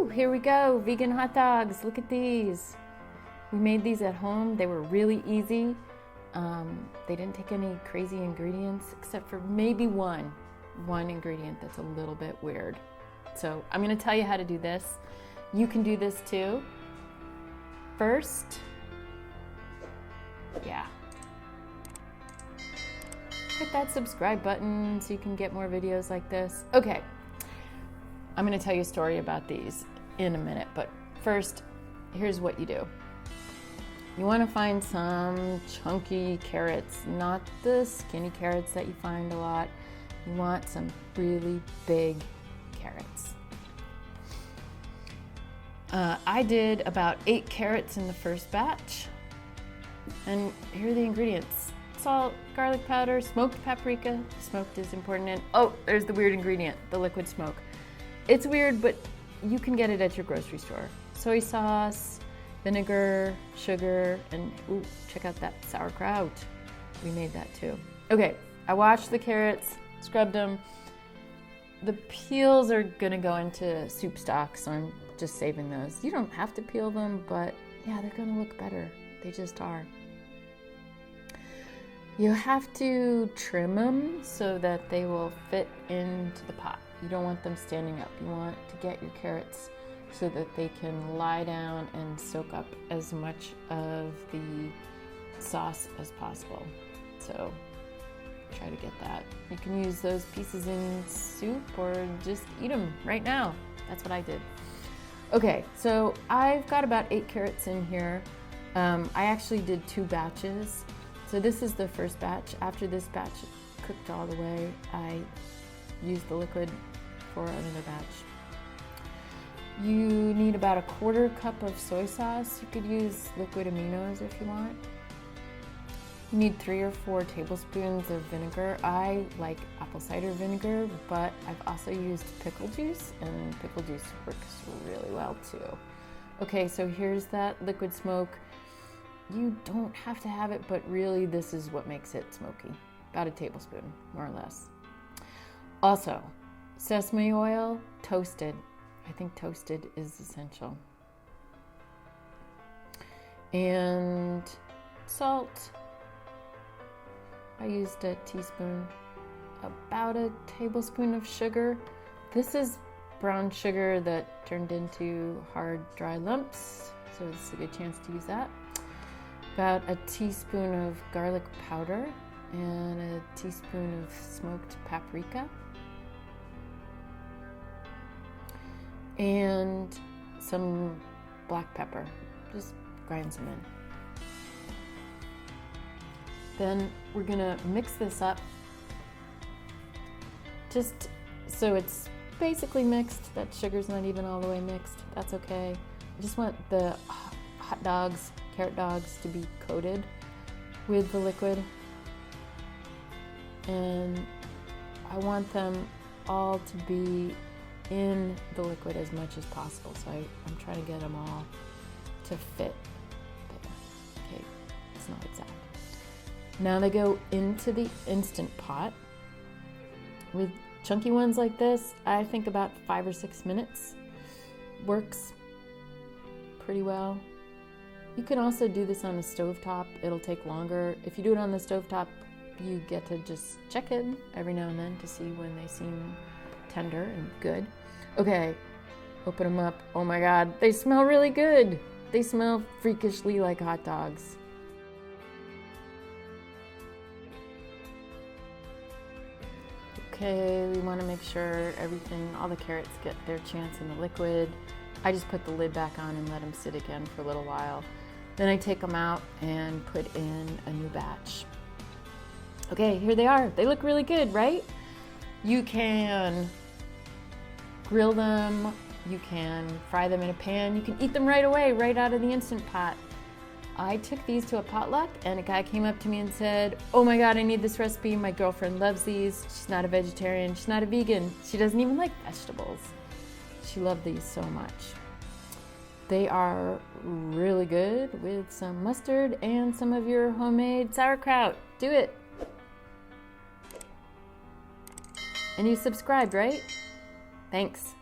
Woo! Here we go, vegan hot dogs. Look at these. We made these at home. They were really easy. They didn't take any crazy ingredients except for maybe one ingredient that's a little bit weird. So I'm gonna tell you how to do this. You can do this too. First, hit that subscribe button so you can get more videos like this. Okay, I'm gonna tell you a story about these in a minute, but first, here's what you do. You wanna find some chunky carrots, not the skinny carrots that you find a lot. You want some really big carrots. I did about 8 carrots in the first batch, and here are the ingredients. Salt, garlic powder, smoked paprika. Smoked is important. And oh, there's the weird ingredient, the liquid smoke. It's weird, but you can get it at your grocery store. Soy sauce, vinegar, sugar, and ooh, check out that sauerkraut. We made that too. Okay, I washed the carrots, scrubbed them. The peels are gonna go into soup stock, so I'm just saving those. You don't have to peel them, but yeah, they're gonna look better. They just are. You have to trim them so that they will fit into the pot. You don't want them standing up. You want to get your carrots so that they can lie down and soak up as much of the sauce as possible. So try to get that. You can use those pieces in soup or just eat them right now. That's what I did. Okay, so I've got about 8 carrots in here. I actually did 2 batches. So this is the first batch. After this batch cooked all the way, I used the liquid for another batch. You need about 1/4 cup of soy sauce. You could use liquid aminos if you want. You need 3 or 4 tablespoons of vinegar. I like apple cider vinegar, but I've also used pickle juice, and pickle juice works really well too. Okay, so here's that liquid smoke. You don't have to have it, but really this is what makes it smoky. About 1 tablespoon, more or less. Also, sesame oil, toasted. I think toasted is essential. And salt. I used a teaspoon. About 1 tablespoon of sugar. This is brown sugar that turned into hard, dry lumps, so this is a good chance to use that. About 1 teaspoon of garlic powder and 1 teaspoon of smoked paprika. And some black pepper. Just grind some in. Then we're gonna mix this up just so it's basically mixed. That sugar's not even all the way mixed. That's okay. I just want the hot dogs, carrot dogs, to be coated with the liquid. And I want them all to be in the liquid as much as possible. So I'm trying to get them all to fit there. Okay, it's not exact. Now they go into the Instant Pot. With chunky ones like this, I think about 5 or 6 minutes. Works pretty well. You can also do this on the stovetop. It'll take longer. If you do it on the stovetop, you get to just check it every now and then to see when they seem tender and good. Okay, open them up. Oh my God, they smell really good. They smell freakishly like hot dogs. Okay, we want to make sure all the carrots get their chance in the liquid. I just put the lid back on and let them sit again for a little while. Then I take them out and put in a new batch. Okay, here they are. They look really good, right? You can grill them, you can fry them in a pan, you can eat them right away, right out of the Instant Pot. I took these to a potluck and a guy came up to me and said, "Oh my God, I need this recipe. My girlfriend loves these. She's not a vegetarian, she's not a vegan. She doesn't even like vegetables. She loved these so much." They are really good with some mustard and some of your homemade sauerkraut. Do it. And you subscribed, right? Thanks.